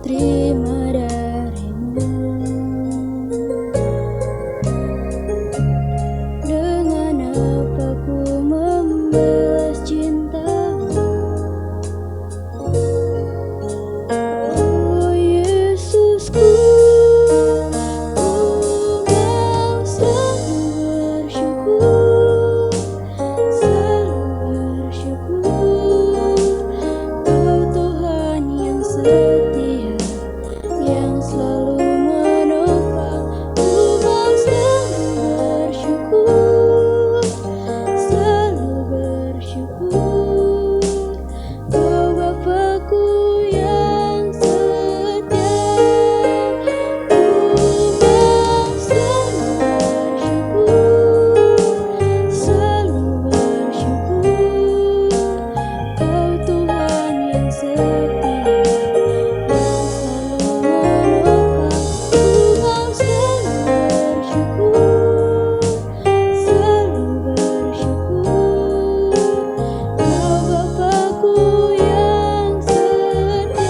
terima darimu. Dengan apa ku membalas cintamu? Oh Yesusku, ku mau selalu bersyukur, selalu bersyukur. Kau Tuhan yang setia, yang selalu menopang. Ku mau selalu bersyukur, selalu bersyukur. Kau Bapakku yang setia. Ku mau selalu bersyukur, selalu bersyukur. Kau Tuhan yang setia, yang selalu menopang. Ku mau selalu bersyukur, selalu bersyukur. Kau Bapakku yang setia.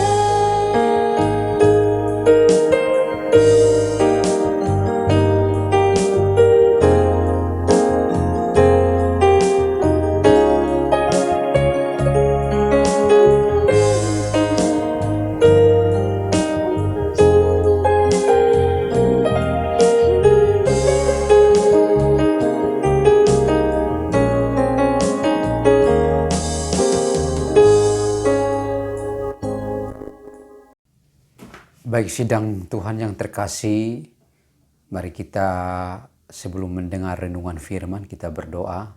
Baik sidang Tuhan yang terkasih, mari kita sebelum mendengar renungan firman kita berdoa.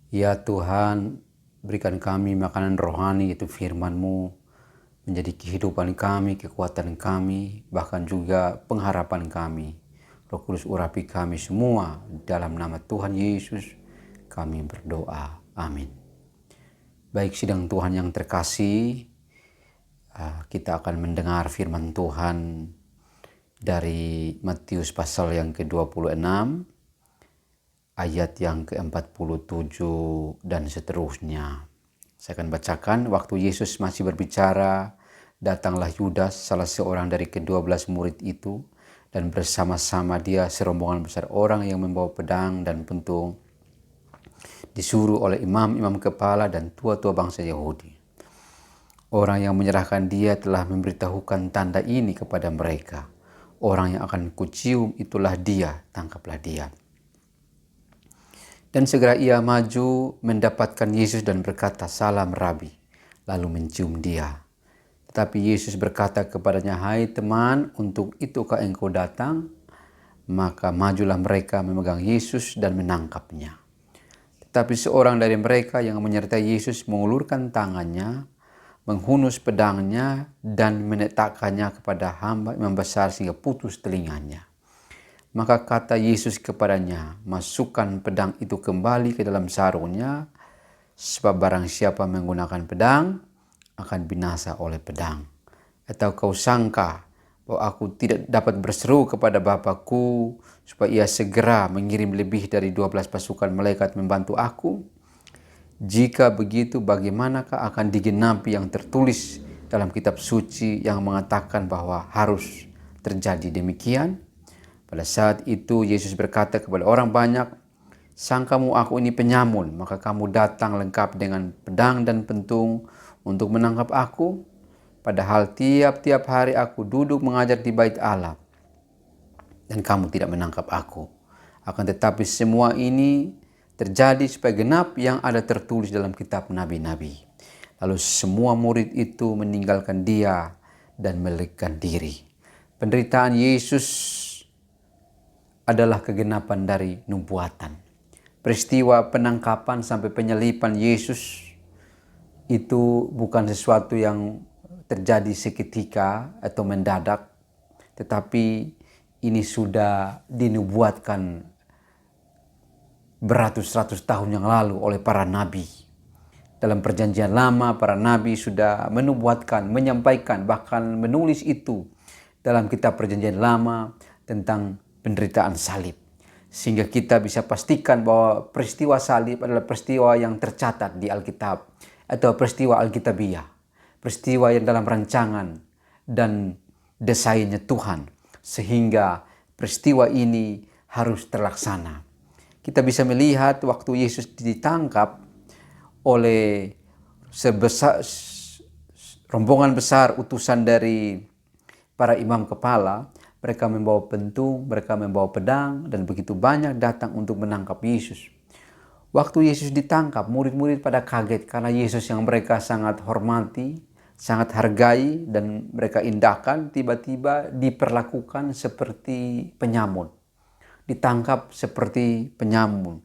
Ya Tuhan, berikan kami makanan rohani yaitu firman-Mu, menjadi kehidupan kami, kekuatan kami, bahkan juga pengharapan kami. Roh Kudus urapi kami semua, dalam nama Tuhan Yesus kami berdoa. Amin. Baik sidang Tuhan yang terkasih, kita akan mendengar firman Tuhan dari Matius pasal yang ke-26, ayat yang ke-47 dan seterusnya. Saya akan bacakan. Waktu Yesus masih berbicara, datanglah Yudas, salah seorang dari ke-12 murid itu, dan bersama-sama dia serombongan besar orang yang membawa pedang dan pentung, disuruh oleh imam-imam kepala dan tua-tua bangsa Yahudi. Orang yang menyerahkan dia telah memberitahukan tanda ini kepada mereka. Orang yang akan kucium itulah dia, tangkaplah dia. Dan segera ia maju mendapatkan Yesus dan berkata, "Salam Rabi," lalu mencium dia. Tetapi Yesus berkata kepadanya, "Hai teman, untuk itukah engkau datang?" Maka majulah mereka memegang Yesus dan menangkapnya. Tetapi seorang dari mereka yang menyertai Yesus mengulurkan tangannya, menghunus pedangnya dan meletakkannya kepada hamba imam besar sehingga putus telinganya. Maka kata Yesus kepadanya, "Masukkan pedang itu kembali ke dalam sarungnya, sebab barang siapa menggunakan pedang akan binasa oleh pedang. Atau kau sangka bahwa aku tidak dapat berseru kepada Bapakku supaya ia segera mengirim lebih dari 12 pasukan malaikat membantu aku? Jika begitu, bagaimanakah akan digenapi yang tertulis dalam kitab suci yang mengatakan bahwa harus terjadi demikian?" Pada saat itu Yesus berkata kepada orang banyak, "Sangkamu aku ini penyamun, maka kamu datang lengkap dengan pedang dan pentung untuk menangkap aku? Padahal tiap-tiap hari aku duduk mengajar di bait Allah, dan kamu tidak menangkap aku. Akan tetapi semua ini terjadi supaya genap yang ada tertulis dalam kitab nabi-nabi." Lalu semua murid itu meninggalkan dia dan melarikan diri. Penderitaan Yesus adalah kegenapan dari nubuatan. Peristiwa penangkapan sampai penyalipan Yesus itu bukan sesuatu yang terjadi seketika atau mendadak, tetapi ini sudah dinubuatkan beratus-ratus tahun yang lalu oleh para nabi. Dalam perjanjian lama, para nabi sudah menubuatkan, menyampaikan, bahkan menulis itu dalam kitab perjanjian lama tentang penderitaan salib. Sehingga kita bisa pastikan bahwa peristiwa salib adalah peristiwa yang tercatat di Alkitab atau peristiwa Alkitabiah. Peristiwa yang dalam rancangan dan desainnya Tuhan, sehingga peristiwa ini harus terlaksana. Kita bisa melihat waktu Yesus ditangkap oleh rombongan besar utusan dari para imam kepala, mereka membawa pentung, mereka membawa pedang, dan begitu banyak datang untuk menangkap Yesus. Waktu Yesus ditangkap, murid-murid pada kaget karena Yesus yang mereka sangat hormati, sangat hargai, dan mereka indahkan, tiba-tiba diperlakukan seperti penyamun. Ditangkap seperti penyamun.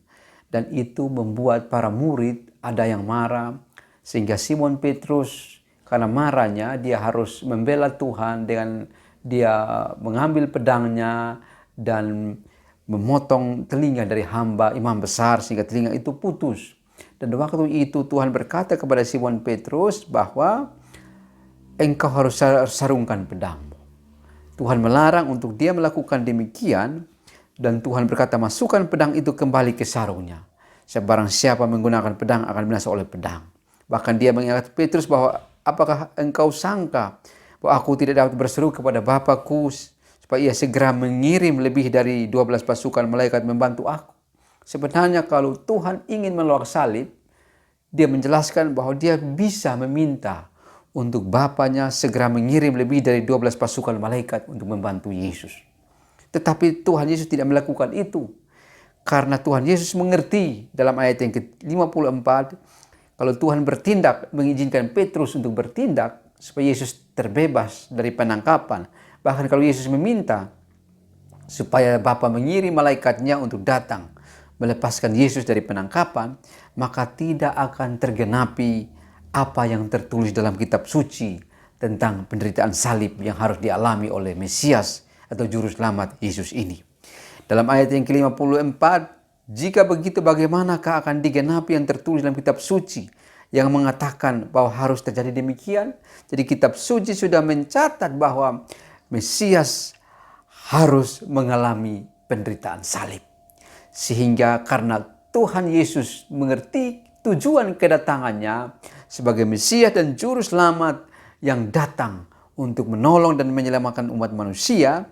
Dan itu membuat para murid ada yang marah, sehingga Simon Petrus karena marahnya dia harus membela Tuhan dengan dia mengambil pedangnya dan memotong telinga dari hamba imam besar sehingga telinga itu putus. Dan waktu itu Tuhan berkata kepada Simon Petrus bahwa engkau harus sarungkan pedangmu. Tuhan melarang untuk dia melakukan demikian, dan Tuhan berkata, masukkan pedang itu kembali ke sarungnya. Sebarang siapa menggunakan pedang akan binasa oleh pedang. Bahkan dia mengingat Petrus bahwa, apakah engkau sangka bahwa aku tidak dapat berseru kepada Bapakku supaya ia segera mengirim lebih dari 12 pasukan malaikat membantu aku? Sebenarnya kalau Tuhan ingin menolak salib, dia menjelaskan bahwa dia bisa meminta untuk Bapaknya segera mengirim lebih dari 12 pasukan malaikat untuk membantu Yesus. Tetapi Tuhan Yesus tidak melakukan itu. Karena Tuhan Yesus mengerti dalam ayat yang ke-54, kalau Tuhan bertindak, mengizinkan Petrus untuk bertindak, supaya Yesus terbebas dari penangkapan. Bahkan kalau Yesus meminta supaya Bapa mengirim malaikatnya untuk datang melepaskan Yesus dari penangkapan, maka tidak akan tergenapi apa yang tertulis dalam kitab suci tentang penderitaan salib yang harus dialami oleh Mesias atau juru selamat Yesus ini. Dalam ayat yang ke-54, jika begitu bagaimanakah akan digenapi yang tertulis dalam kitab suci yang mengatakan bahwa harus terjadi demikian? Jadi kitab suci sudah mencatat bahwa Mesias harus mengalami penderitaan salib. Sehingga karena Tuhan Yesus mengerti tujuan kedatangannya sebagai Mesias dan juru selamat yang datang untuk menolong dan menyelamatkan umat manusia,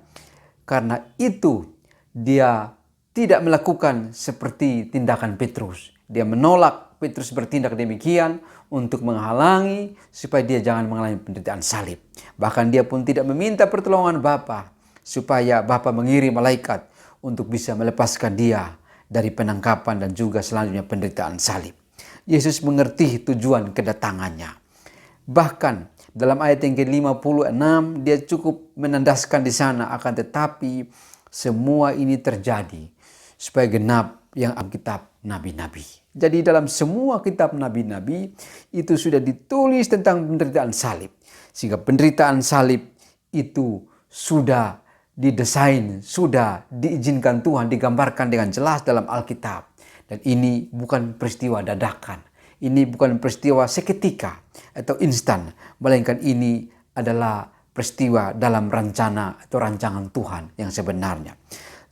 karena itu dia tidak melakukan seperti tindakan Petrus. Dia menolak Petrus bertindak demikian untuk menghalangi supaya dia jangan mengalami penderitaan salib. Bahkan dia pun tidak meminta pertolongan Bapa supaya Bapa mengirim malaikat untuk bisa melepaskan dia dari penangkapan dan juga selanjutnya penderitaan salib. Yesus mengerti tujuan kedatangannya. Bahkan dalam ayat yang ke-56 dia cukup menandaskan di sana, akan tetapi semua ini terjadi supaya genap yang Alkitab nabi-nabi. Jadi dalam semua kitab nabi-nabi itu sudah ditulis tentang penderitaan salib. Sehingga penderitaan salib itu sudah didesain, sudah diizinkan Tuhan, digambarkan dengan jelas dalam Alkitab. Dan ini bukan peristiwa dadakan. Ini bukan peristiwa seketika atau instan. Melainkan ini adalah peristiwa dalam rencana atau rancangan Tuhan yang sebenarnya.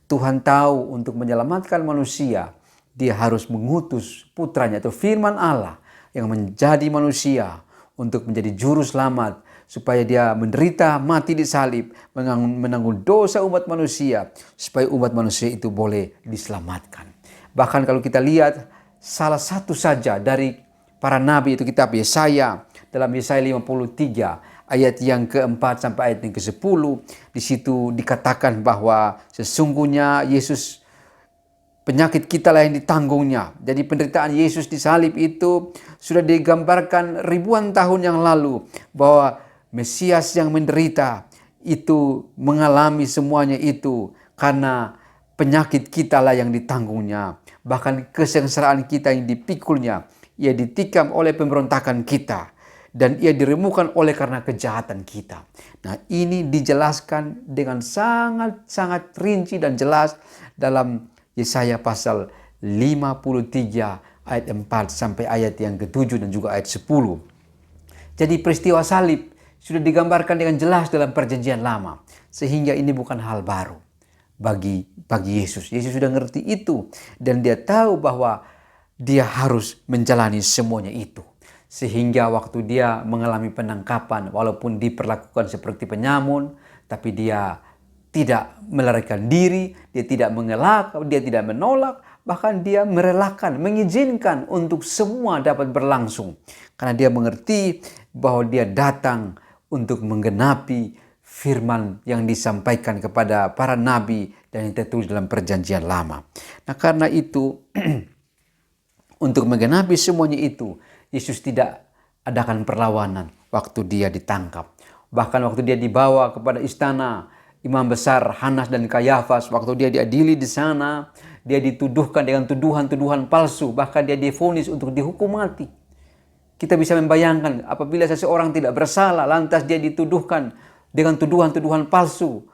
Tuhan tahu untuk menyelamatkan manusia, dia harus mengutus putranya atau firman Allah yang menjadi manusia untuk menjadi juru selamat, supaya dia menderita mati di salib, menanggung dosa umat manusia, supaya umat manusia itu boleh diselamatkan. Bahkan kalau kita lihat salah satu saja dari para nabi, itu kitab Yesaya, dalam Yesaya 53 ayat yang ke-4 sampai ayat yang ke-10, di situ dikatakan bahwa sesungguhnya Yesus, penyakit kita lah yang ditanggungnya. Jadi penderitaan Yesus di salib itu sudah digambarkan ribuan tahun yang lalu, bahwa Mesias yang menderita itu mengalami semuanya itu karena penyakit kita lah yang ditanggungnya. Bahkan kesengsaraan kita yang dipikulnya. Ia ditikam oleh pemberontakan kita, dan ia diremukkan oleh karena kejahatan kita. Nah, ini dijelaskan dengan sangat-sangat rinci dan jelas dalam Yesaya pasal 53 ayat 4 sampai ayat yang ke-7 dan juga ayat 10. Jadi peristiwa salib sudah digambarkan dengan jelas dalam perjanjian lama, sehingga ini bukan hal baru bagi Yesus. Yesus sudah ngerti itu, dan dia tahu bahwa dia harus menjalani semuanya itu. Sehingga waktu dia mengalami penangkapan, walaupun diperlakukan seperti penyamun, Tapi dia tidak melarikan diri, dia tidak mengelak, dia tidak menolak, bahkan dia merelakan, mengizinkan untuk semua dapat berlangsung. Karena dia mengerti bahwa dia datang untuk menggenapi firman yang disampaikan kepada para nabi dan yang tertulis dalam perjanjian lama. Nah karena itu, untuk menggenapi semuanya itu, Yesus tidak adakan perlawanan waktu dia ditangkap. Bahkan waktu dia dibawa kepada istana Imam Besar Hanas dan Kayafas, waktu dia diadili di sana, dia dituduhkan dengan tuduhan-tuduhan palsu, bahkan dia divonis untuk dihukum mati. Kita bisa membayangkan apabila seseorang tidak bersalah, lantas dia dituduhkan dengan tuduhan-tuduhan palsu.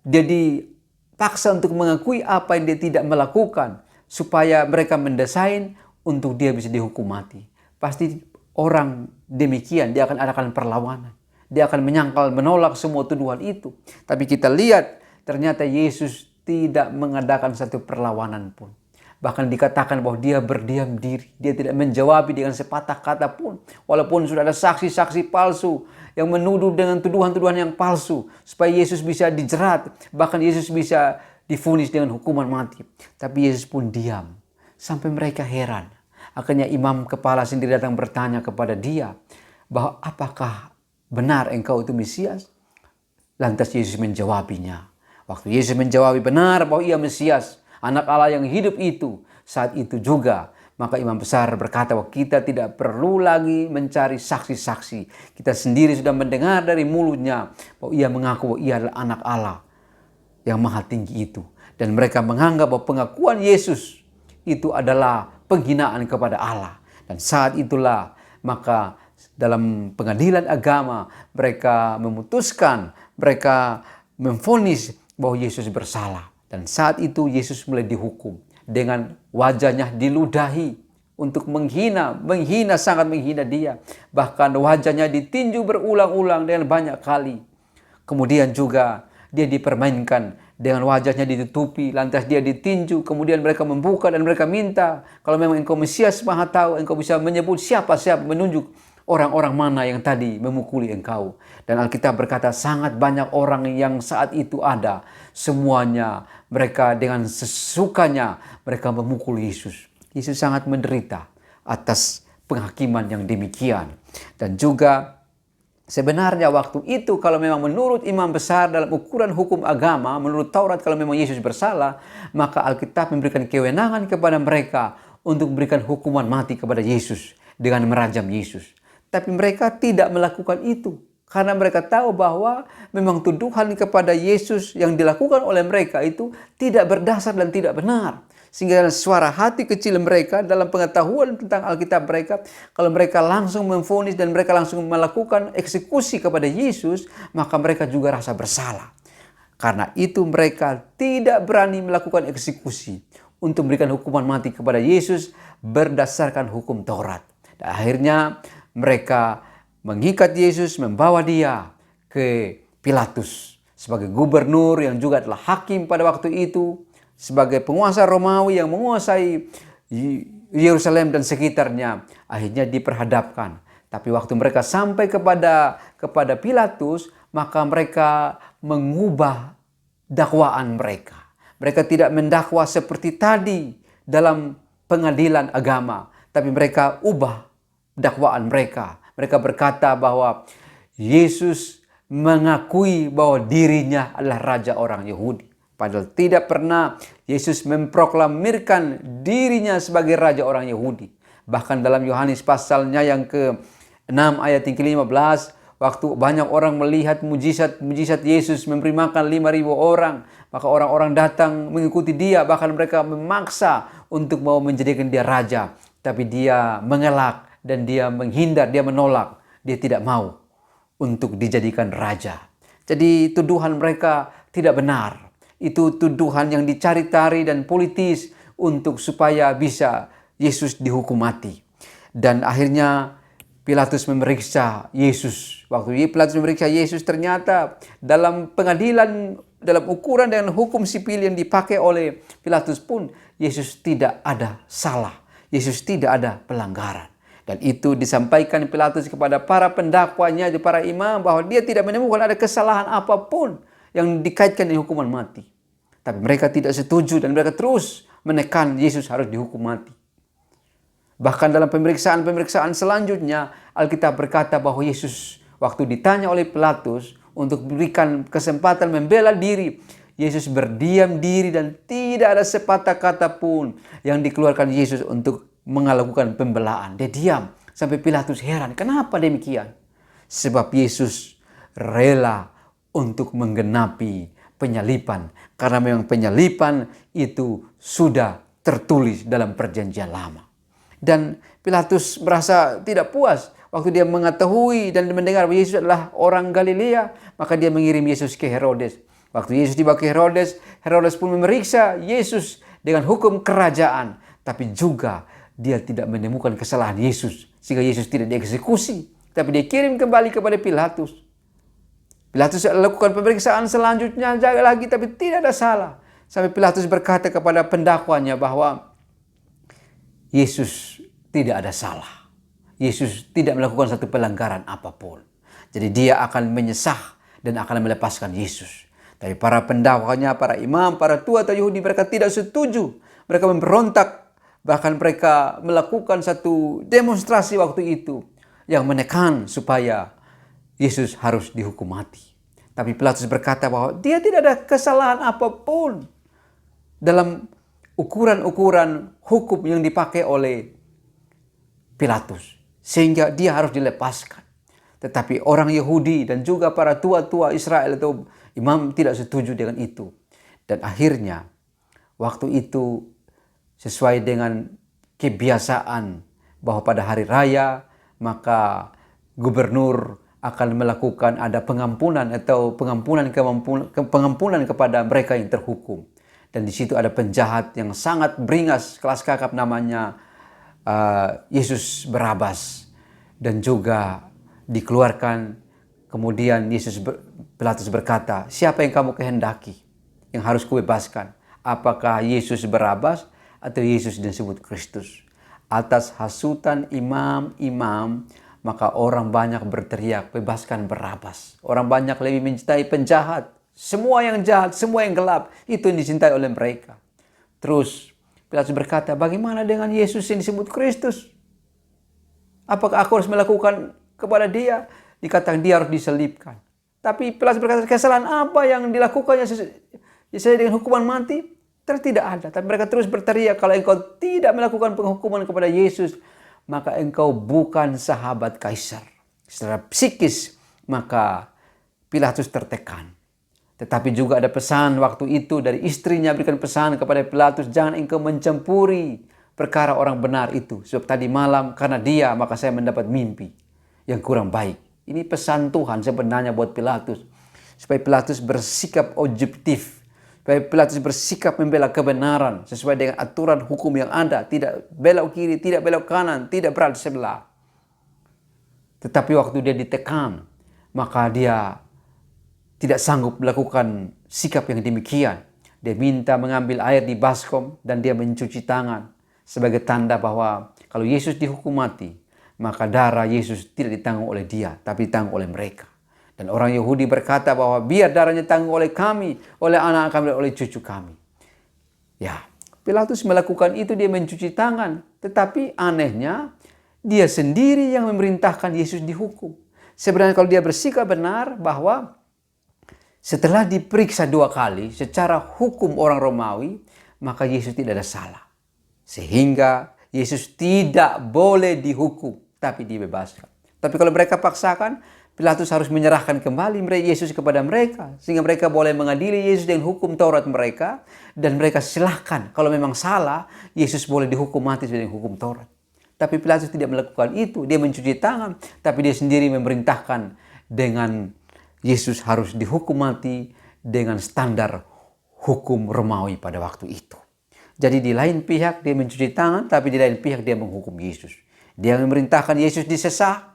Dia dipaksa untuk mengakui apa yang dia tidak melakukan, supaya mereka mendesain untuk dia bisa dihukum mati. Pasti orang demikian, dia akan adakan perlawanan. Dia akan menyangkal, menolak semua tuduhan itu. Tapi kita lihat, ternyata Yesus tidak mengadakan satu perlawanan pun. Bahkan dikatakan bahwa dia berdiam diri. Dia tidak menjawab dengan sepatah kata pun. Walaupun sudah ada saksi-saksi palsu yang menuduh dengan tuduhan-tuduhan yang palsu. Supaya Yesus bisa dijerat. Bahkan Yesus bisa divonis dengan hukuman mati. Tapi Yesus pun diam. Sampai mereka heran. Akhirnya imam kepala sendiri datang bertanya kepada dia, bahwa apakah benar engkau itu Mesias? Lantas Yesus menjawabinya. Waktu Yesus menjawab benar bahwa ia Mesias, anak Allah yang hidup itu, saat itu juga maka imam besar berkata bahwa kita tidak perlu lagi mencari saksi-saksi. Kita sendiri sudah mendengar dari mulutnya bahwa ia mengaku bahwa ia adalah anak Allah yang maha tinggi itu. Dan mereka menganggap bahwa pengakuan Yesus itu adalah penghinaan kepada Allah. Dan saat itulah maka dalam pengadilan agama mereka memutuskan, mereka memvonis bahwa Yesus bersalah. Dan saat itu Yesus mulai dihukum dengan wajahnya diludahi untuk menghina, sangat menghina dia. Bahkan wajahnya ditinju berulang-ulang dengan banyak kali. Kemudian juga dia dipermainkan dengan wajahnya ditutupi, lantas dia ditinju, kemudian mereka membuka dan mereka minta, kalau memang engkau Mesias maha tahu, engkau bisa menyebut siapa-siapa, menunjuk orang-orang mana yang tadi memukuli engkau. Dan Alkitab berkata sangat banyak orang yang saat itu ada, semuanya mereka dengan sesukanya mereka memukul Yesus. Yesus sangat menderita atas penghakiman yang demikian. Dan juga sebenarnya waktu itu kalau memang menurut imam besar dalam ukuran hukum agama, menurut Taurat kalau memang Yesus bersalah, maka Alkitab memberikan kewenangan kepada mereka untuk memberikan hukuman mati kepada Yesus dengan merajam Yesus. Tapi mereka tidak melakukan itu karena mereka tahu bahwa memang tuduhan kepada Yesus yang dilakukan oleh mereka itu tidak berdasar dan tidak benar. Sehingga dalam suara hati kecil mereka, dalam pengetahuan tentang Alkitab mereka, kalau mereka langsung memvonis dan mereka langsung melakukan eksekusi kepada Yesus, maka mereka juga rasa bersalah. Karena itu mereka tidak berani melakukan eksekusi untuk memberikan hukuman mati kepada Yesus berdasarkan hukum Taurat. Dan akhirnya mereka mengikat Yesus, membawa dia ke Pilatus sebagai gubernur yang juga adalah hakim pada waktu itu, sebagai penguasa Romawi yang menguasai Yerusalem dan sekitarnya. Akhirnya diperhadapkan. Tapi waktu mereka sampai kepada Pilatus, maka mereka mengubah dakwaan mereka. Mereka tidak mendakwa seperti tadi dalam pengadilan agama, tapi mereka ubah dakwaan mereka. Mereka berkata bahwa Yesus mengakui bahwa dirinya adalah raja orang Yahudi. Padahal tidak pernah Yesus memproklamirkan dirinya sebagai raja orang Yahudi. Bahkan dalam Yohanes pasalnya yang ke-6 ayat yang ke-15, waktu banyak orang melihat mujizat Yesus memberi makan 5.000 orang, maka orang-orang datang mengikuti dia, bahkan mereka memaksa untuk mau menjadikan dia raja. Tapi dia mengelak dan dia menghindar, dia menolak, dia tidak mau untuk dijadikan raja. Jadi tuduhan mereka tidak benar. Itu tuduhan yang dicari-cari dan politis untuk supaya bisa Yesus dihukum mati. Dan akhirnya Pilatus memeriksa Yesus. Waktu Pilatus memeriksa Yesus, ternyata dalam pengadilan, dalam ukuran dan hukum sipil yang dipakai oleh Pilatus pun, Yesus tidak ada salah. Yesus tidak ada pelanggaran. Dan itu disampaikan Pilatus kepada para pendakwanya, para imam, bahwa dia tidak menemukan ada kesalahan apapun yang dikaitkan dengan hukuman mati. Tapi mereka tidak setuju dan mereka terus menekan Yesus harus dihukum mati. Bahkan dalam pemeriksaan-pemeriksaan selanjutnya, Alkitab berkata bahwa Yesus waktu ditanya oleh Pilatus untuk berikan kesempatan membela diri, Yesus berdiam diri dan tidak ada sepatah kata pun yang dikeluarkan Yesus untuk melakukan pembelaan. Dia diam sampai Pilatus heran, kenapa demikian? Sebab Yesus rela untuk menggenapi penyalipan, karena memang penyalipan itu sudah tertulis dalam perjanjian lama. Dan Pilatus merasa tidak puas waktu dia mengetahui dan mendengar bahwa Yesus adalah orang Galilea, maka dia mengirim Yesus ke Herodes. Waktu Yesus tiba ke Herodes, Herodes pun memeriksa Yesus dengan hukum kerajaan, tapi juga dia tidak menemukan kesalahan Yesus, sehingga Yesus tidak dieksekusi, tapi dia kirim kembali kepada Pilatus. Pilatus lakukan pemeriksaan selanjutnya lagi, tapi tidak ada salah. Sampai Pilatus berkata kepada pendakwanya bahwa Yesus tidak ada salah. Yesus tidak melakukan satu pelanggaran apapun. Jadi dia akan menyesah dan akan melepaskan Yesus. Tapi para pendakwanya, para imam, para tua-tua Yahudi, mereka tidak setuju. Mereka memberontak. Bahkan mereka melakukan satu demonstrasi waktu itu yang menekan supaya Yesus harus dihukum mati. Tapi Pilatus berkata bahwa dia tidak ada kesalahan apapun dalam ukuran-ukuran hukum yang dipakai oleh Pilatus, sehingga dia harus dilepaskan. Tetapi orang Yahudi dan juga para tua-tua Israel atau imam tidak setuju dengan itu. Dan akhirnya waktu itu sesuai dengan kebiasaan bahwa pada hari raya maka gubernur akan melakukan ada pengampunan atau pengampunan kepada mereka yang terhukum. Dan di situ ada penjahat yang sangat beringas, kelas kakap, namanya Yesus Barabas, dan juga dikeluarkan. Kemudian Pilatus berkata, siapa yang kamu kehendaki yang harus kubebaskan? Apakah Yesus Barabas atau Yesus disebut Kristus? Atas hasutan imam-imam, maka orang banyak berteriak, bebaskan Barabas. Orang banyak lebih mencintai penjahat. Semua yang jahat, semua yang gelap, itu yang dicintai oleh mereka. Terus Pilatus berkata, bagaimana dengan Yesus yang disebut Kristus? Apakah aku harus melakukan kepada dia? Dikatakan dia harus diselibkan. Tapi Pilatus berkata, kesalahan apa yang dilakukannya sesuai dengan hukuman mati? Tidak ada. Tapi mereka terus berteriak, kalau engkau tidak melakukan penghukuman kepada Yesus, maka engkau bukan sahabat kaisar. Secara psikis, maka Pilatus tertekan. Tetapi juga ada pesan waktu itu dari istrinya, berikan pesan kepada Pilatus, jangan engkau mencampuri perkara orang benar itu. Sebab tadi malam karena dia, maka saya mendapat mimpi yang kurang baik. Ini pesan Tuhan sebenarnya buat Pilatus. Supaya Pilatus bersikap objektif. Supaya Pilatus bersikap membela kebenaran sesuai dengan aturan hukum yang ada. Tidak belok kiri, tidak belok kanan, tidak berada sebelah. Tetapi waktu dia ditekan, maka dia tidak sanggup melakukan sikap yang demikian. Dia minta mengambil air di baskom dan dia mencuci tangan sebagai tanda bahwa kalau Yesus dihukum mati, maka darah Yesus tidak ditanggung oleh dia, tapi ditanggung oleh mereka. Dan orang Yahudi berkata bahwa biar darahnya tanggung oleh kami, oleh anak kami, oleh cucu kami. Ya, Pilatus melakukan itu, dia mencuci tangan. Tetapi anehnya, dia sendiri yang memerintahkan Yesus dihukum. Sebenarnya kalau dia bersikap benar bahwa setelah diperiksa 2 kali secara hukum orang Romawi, maka Yesus tidak ada salah. Sehingga Yesus tidak boleh dihukum, tapi dibebaskan. Tapi kalau mereka paksakan, Pilatus harus menyerahkan kembali Yesus kepada mereka. Sehingga mereka boleh mengadili Yesus dengan hukum Taurat mereka. Dan mereka silahkan, kalau memang salah, Yesus boleh dihukum mati dengan hukum Taurat. Tapi Pilatus tidak melakukan itu. Dia mencuci tangan, tapi dia sendiri memerintahkan dengan Yesus harus dihukum mati dengan standar hukum Romawi pada waktu itu. Jadi di lain pihak dia mencuci tangan, tapi di lain pihak dia menghukum Yesus. Dia memerintahkan Yesus disesah.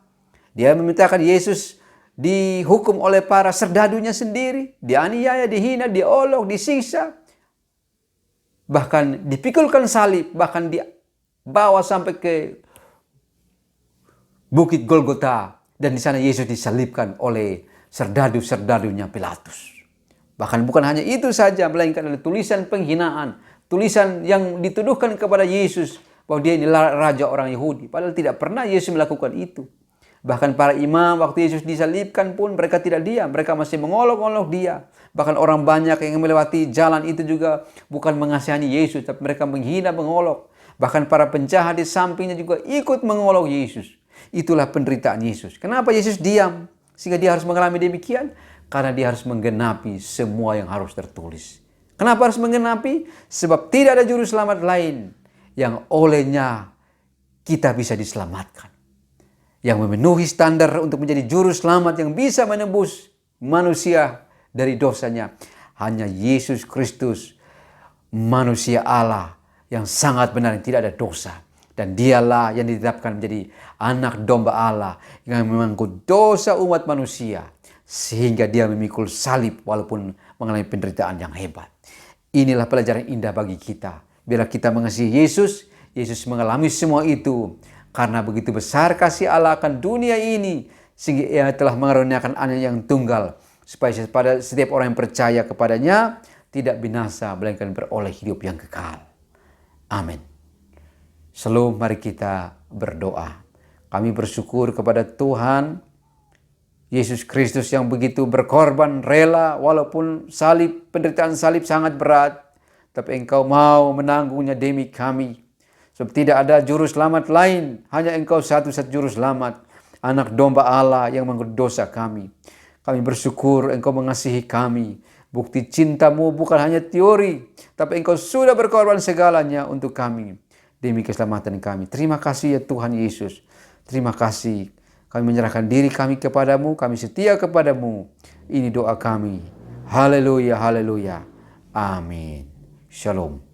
Dia memerintahkan Yesus dihukum oleh para serdadunya sendiri. Dianiaya, dihina, diolok, disiksa. Bahkan dipikulkan salib, bahkan dibawa sampai ke Bukit Golgota, dan di sana Yesus disalibkan oleh serdadu-serdadunya Pilatus. Bahkan bukan hanya itu saja, melainkan ada tulisan penghinaan, tulisan yang dituduhkan kepada Yesus bahwa dia ini raja orang Yahudi. Padahal tidak pernah Yesus melakukan itu. Bahkan para imam waktu Yesus disalibkan pun mereka tidak diam, mereka masih mengolok-olok dia. Bahkan orang banyak yang melewati jalan itu juga bukan mengasihani Yesus, tapi mereka menghina, mengolok. Bahkan para penjahat di sampingnya juga ikut mengolok Yesus. Itulah penderitaan Yesus. Kenapa Yesus diam sehingga dia harus mengalami demikian? Karena dia harus menggenapi semua yang harus tertulis. Kenapa harus menggenapi? Sebab tidak ada juru selamat lain yang olehnya kita bisa diselamatkan. Yang memenuhi standar untuk menjadi juru selamat yang bisa menembus manusia dari dosanya. Hanya Yesus Kristus, manusia Allah yang sangat benar, yang tidak ada dosa. Dan dialah yang ditetapkan menjadi anak domba Allah yang memangku dosa umat manusia. Sehingga dia memikul salib walaupun mengalami penderitaan yang hebat. Inilah pelajaran indah bagi kita. Bila kita mengasihi Yesus, Yesus mengalami semua itu. Karena begitu besar kasih Allah akan dunia ini, sehingga ia telah mengaruniakan Anaknya yang tunggal, supaya pada setiap orang yang percaya kepadanya tidak binasa, melainkan beroleh hidup yang kekal. Amin. Shalom, mari kita berdoa. Kami bersyukur kepada Tuhan Yesus Kristus yang begitu berkorban, rela, walaupun penderitaan salib sangat berat, tapi Engkau mau menanggungnya demi kami. Sebab tidak ada juru selamat lain, hanya Engkau satu-satunya juru selamat, anak domba Allah yang mengampuni dosa kami. Kami bersyukur Engkau mengasihi kami. Bukti cinta-Mu bukan hanya teori, tapi Engkau sudah berkorban segalanya untuk kami, demi keselamatan kami. Terima kasih ya Tuhan Yesus. Terima kasih. Kami menyerahkan diri kami kepadamu, kami setia kepadamu. Ini doa kami. Haleluya, haleluya. Amin. Shalom.